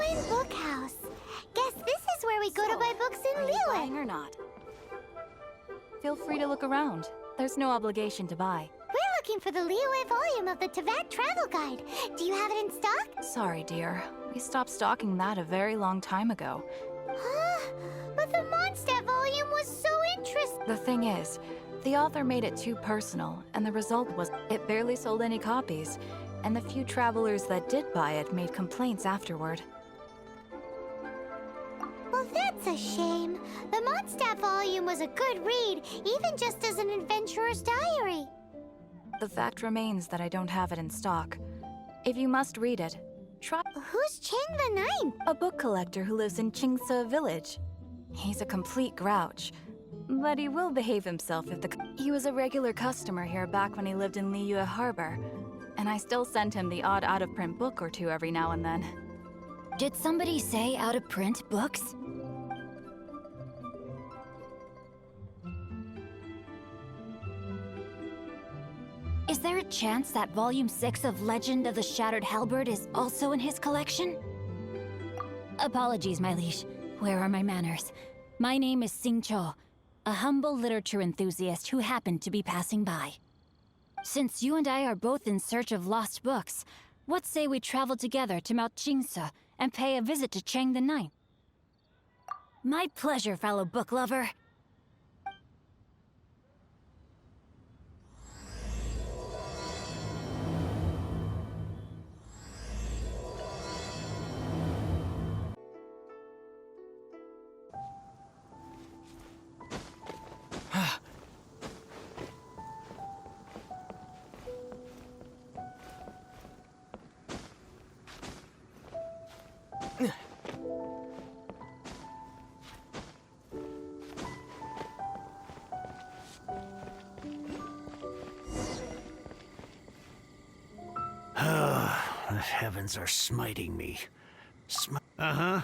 Liyuan Bookhouse. Guess this is where we go to buy books in Are you Liyuan. buying or not? Feel free to look around. There's no obligation to buy. We're looking for the Liyue volume of the Teyvat Travel Guide. Do you have it in stock? Sorry, dear. We stopped stocking that a very long time ago. But the Mondstadt volume was so interesting. The thing is, the author made it too personal, and the result was it barely sold any copies, and the few travelers that did buy it made complaints afterward. Well, that's a shame. The Mondstadt volume was a good read, even just as an adventurer's diary. The fact remains that I don't have it in stock. If you must read it, try Who's Chang the Ninth? a book collector who lives in Qingce village. He's a complete grouch, but he will behave himself if he was a regular customer here back when he lived in Liyue Harbor, and I still sent him the odd out-of-print book or two every now and then. Did somebody say out-of-print books? Is there a chance that Volume 6 of Legend of the Shattered Halberd is also in his collection? Apologies, my liege. Where are my manners? My name is Sing Cho, a humble literature enthusiast who happened to be passing by. Since you and I are both in search of lost books, what say we travel together to Mount Qingce and pay a visit to Chang the Ninth? My pleasure, fellow book lover. The heavens are smiting me. Uh-huh.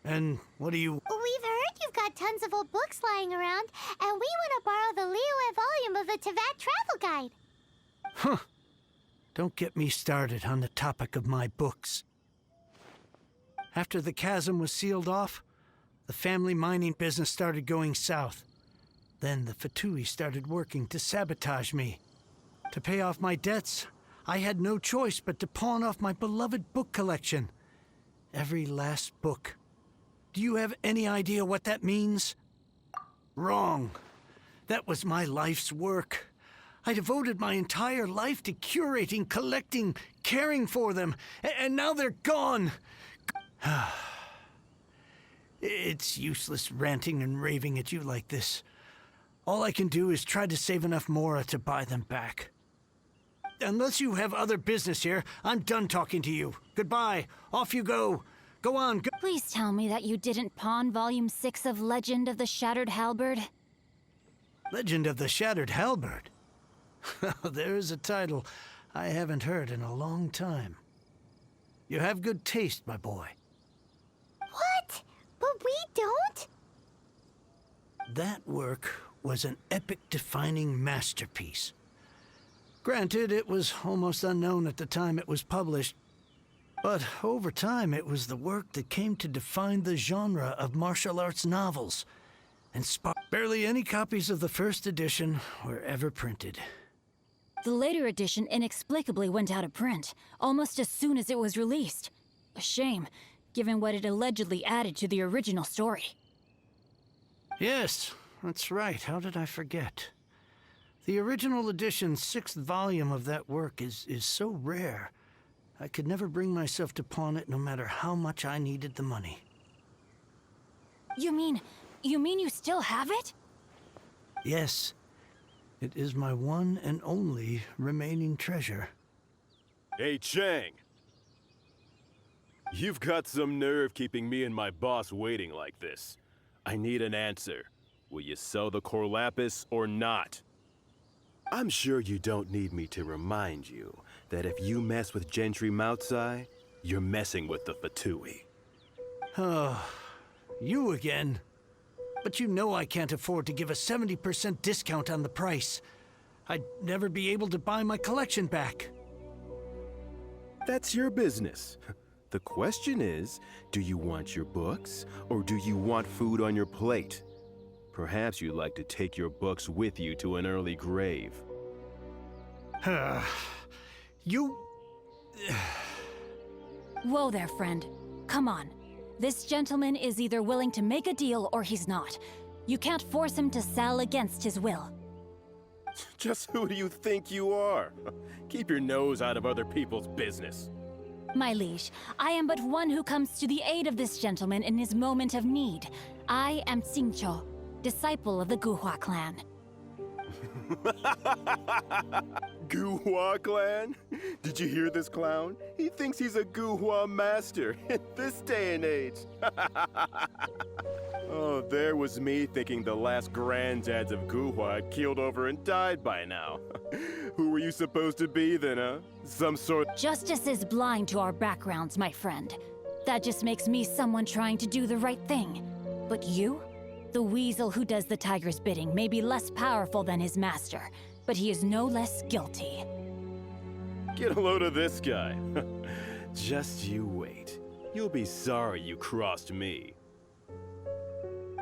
And what do you... We've heard you've got tons of old books lying around, and we want to borrow the Liyue volume of the Teyvat Travel Guide. Huh. Don't get me started on the topic of my books. After the chasm was sealed off, the family mining business started going south. Then the Fatui started working to sabotage me. To pay off my debts, I had no choice but to pawn off my beloved book collection. Every last book. Do you have any idea what that means? Wrong. That was my life's work. I devoted my entire life to curating, collecting, caring for them, and now they're gone. It's useless ranting and raving at you like this. All I can do is try to save enough Mora to buy them back. Unless you have other business here, I'm done talking to you. Goodbye. Off you go. Go on. Go. Please tell me that you didn't pawn Volume 6 of Legend of the Shattered Halberd. Legend of the Shattered Halberd? There's a title I haven't heard in a long time. You have good taste, my boy. What? But we don't? That work was an epic-defining masterpiece. Granted, it was almost unknown at the time it was published, but over time it was the work that came to define the genre of martial arts novels, and barely any copies of the first edition were ever printed. The later edition inexplicably went out of print, almost as soon as it was released. A shame, given what it allegedly added to the original story. Yes, that's right. How did I forget? The original edition's 6th volume of that work is so rare, I could never bring myself to pawn it no matter how much I needed the money. You mean you still have it? Yes. It is my one and only remaining treasure. Hey, Chang! You've got some nerve keeping me and my boss waiting like this. I need an answer. Will you sell the core lapis or not? I'm sure you don't need me to remind you that if you mess with Gentry Moutsai, you're messing with the Fatui. Oh, you again. But you know I can't afford to give a 70% discount on the price. I'd never be able to buy my collection back. That's your business. The question is, do you want your books, or do you want food on your plate? Perhaps you'd like to take your books with you to an early grave. You... Whoa there, friend. Come on. This gentleman is either willing to make a deal or he's not. You can't force him to sell against his will. Just who do you think you are? Keep your nose out of other people's business. My liege, I am but one who comes to the aid of this gentleman in his moment of need. I am Xingqiu, disciple of the Guhua clan. Guhua clan? Did you hear this clown? He thinks he's a Guhua master in this day and age. Oh, there was me thinking the last granddads of Guhua had keeled over and died by now. Who were you supposed to be then, huh? Some sort... Justice is blind to our backgrounds, my friend. That just makes me someone trying to do the right thing. But you? The weasel who does the tiger's bidding may be less powerful than his master, but he is no less guilty. Get a load of this guy. Just you wait. You'll be sorry you crossed me.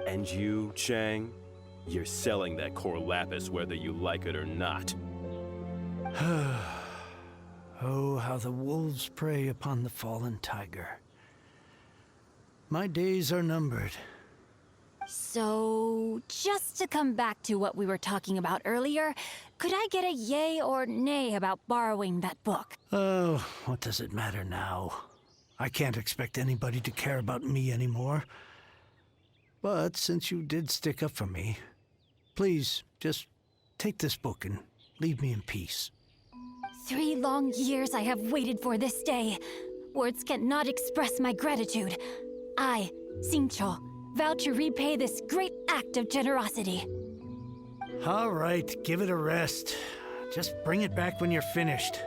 And you, Chang, you're selling that core lapis whether you like it or not. Oh, how the wolves prey upon the fallen tiger. My days are numbered. So, just to come back to what we were talking about earlier, could I get a yay or nay about borrowing that book? Oh, what does it matter now? I can't expect anybody to care about me anymore. But since you did stick up for me, please, just take this book and leave me in peace. 3 long years I have waited for this day. Words cannot express my gratitude. I, Xingqiu, vow to repay this great act of generosity. All right, give it a rest. Just bring it back when you're finished.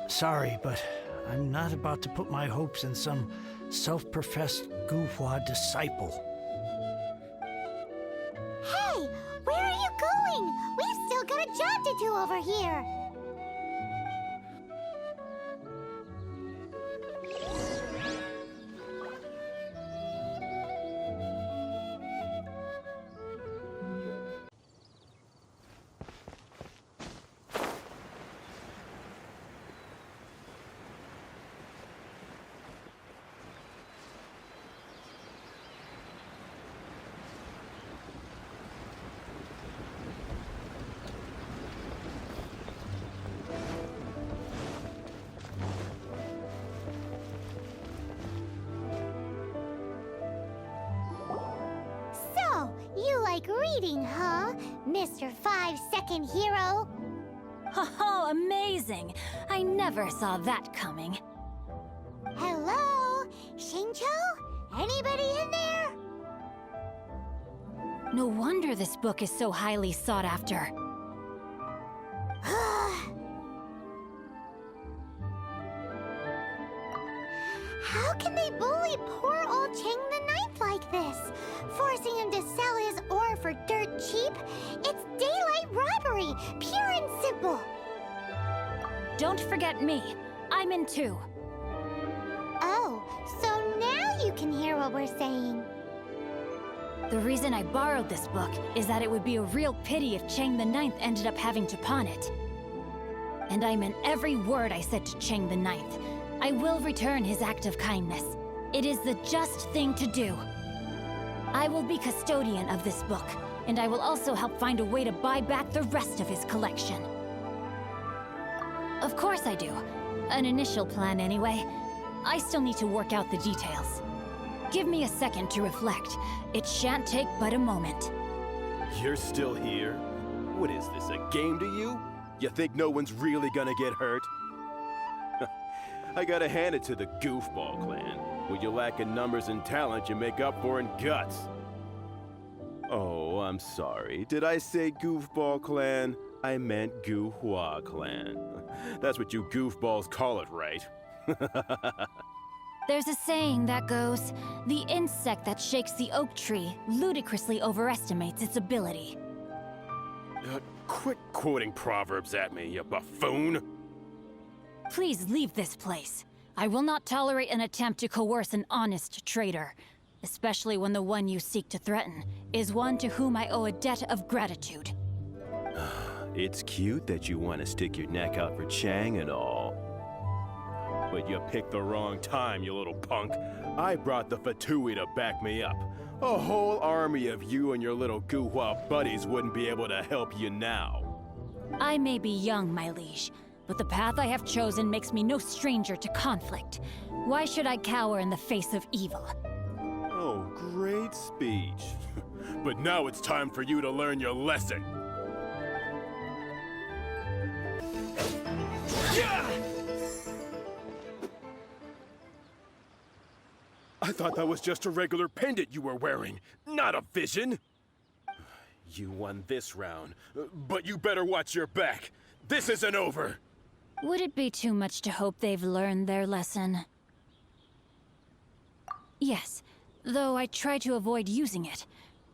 Sorry, but I'm not about to put my hopes in some self-professed Guhua disciple. Hey, where are you going? We've still got a job to do over here. You like reading, huh, Mr. 5-second hero? Oh, amazing! I never saw that coming. Hello? Xingqiu? Anybody in there? No wonder this book is so highly sought after. How can they bully poor old Chang the Ninth like this? Forcing him to sell his ore for dirt cheap? It's daylight robbery, pure and simple. Don't forget me. I'm in too. Oh, so now you can hear what we're saying. The reason I borrowed this book is that it would be a real pity if Chang the Ninth ended up having to pawn it. And I meant every word I said to Chang the Ninth. I will return his act of kindness. It is the just thing to do. I will be custodian of this book, and I will also help find a way to buy back the rest of his collection. Of course I do. An initial plan anyway. I still need to work out the details. Give me a second to reflect. It shan't take but a moment. You're still here? What is this, a game to you? You think no one's really gonna get hurt? I gotta hand it to the Goofball clan. What you lack in numbers and talent, you make up for in guts. Oh, I'm sorry. Did I say Goofball clan? I meant Guhua clan. That's what you goofballs call it, right? There's a saying that goes, the insect that shakes the oak tree ludicrously overestimates its ability. Quit quoting proverbs at me, you buffoon! Please leave this place. I will not tolerate an attempt to coerce an honest trader, especially when the one you seek to threaten is one to whom I owe a debt of gratitude. It's cute that you want to stick your neck out for Chang and all. But you picked the wrong time, you little punk. I brought the Fatui to back me up. A whole army of you and your little Guhua buddies wouldn't be able to help you now. I may be young, my liege, but the path I have chosen makes me no stranger to conflict. Why should I cower in the face of evil? Oh, great speech. But now it's time for you to learn your lesson. I thought that was just a regular pendant you were wearing, not a vision. You won this round, but you better watch your back. This isn't over. Would it be too much to hope they've learned their lesson? Yes, though I try to avoid using it.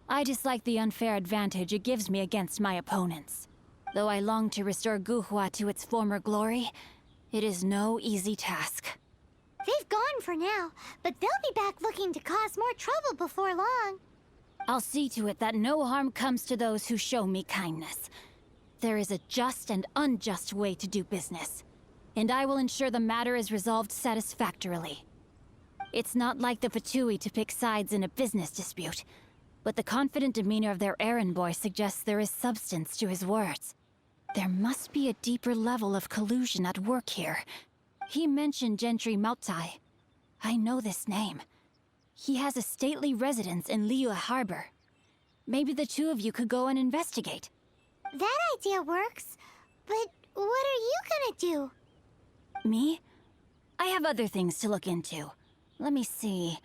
I dislike the unfair advantage it gives me against my opponents. Though I long to restore Guhua to its former glory, it is no easy task. They've gone for now, but they'll be back looking to cause more trouble before long. I'll see to it that no harm comes to those who show me kindness. There is a just and unjust way to do business, and I will ensure the matter is resolved satisfactorily. It's not like the Fatui to pick sides in a business dispute, but the confident demeanor of their errand boy suggests there is substance to his words. There must be a deeper level of collusion at work here. He mentioned Gentry Mautai. I know this name. He has a stately residence in Liyue Harbor. Maybe the two of you could go and investigate. That idea works, but what are you gonna do? Me? I have other things to look into. Let me see.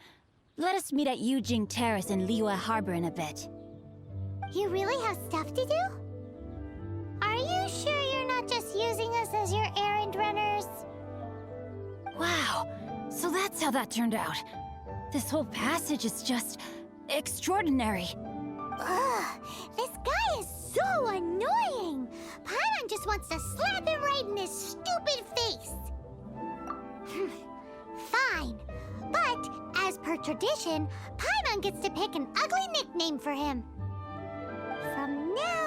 Let us meet at Yujing Terrace in Liyue Harbor in a bit. You really have stuff to do? Are you sure you're not just using us as your errand runners? Wow, so that's how that turned out. This whole passage is just extraordinary. Ugh, this guy is so annoying! Paimon just wants to slap him right in his stupid face! Fine, but as per tradition, Paimon gets to pick an ugly nickname for him. From now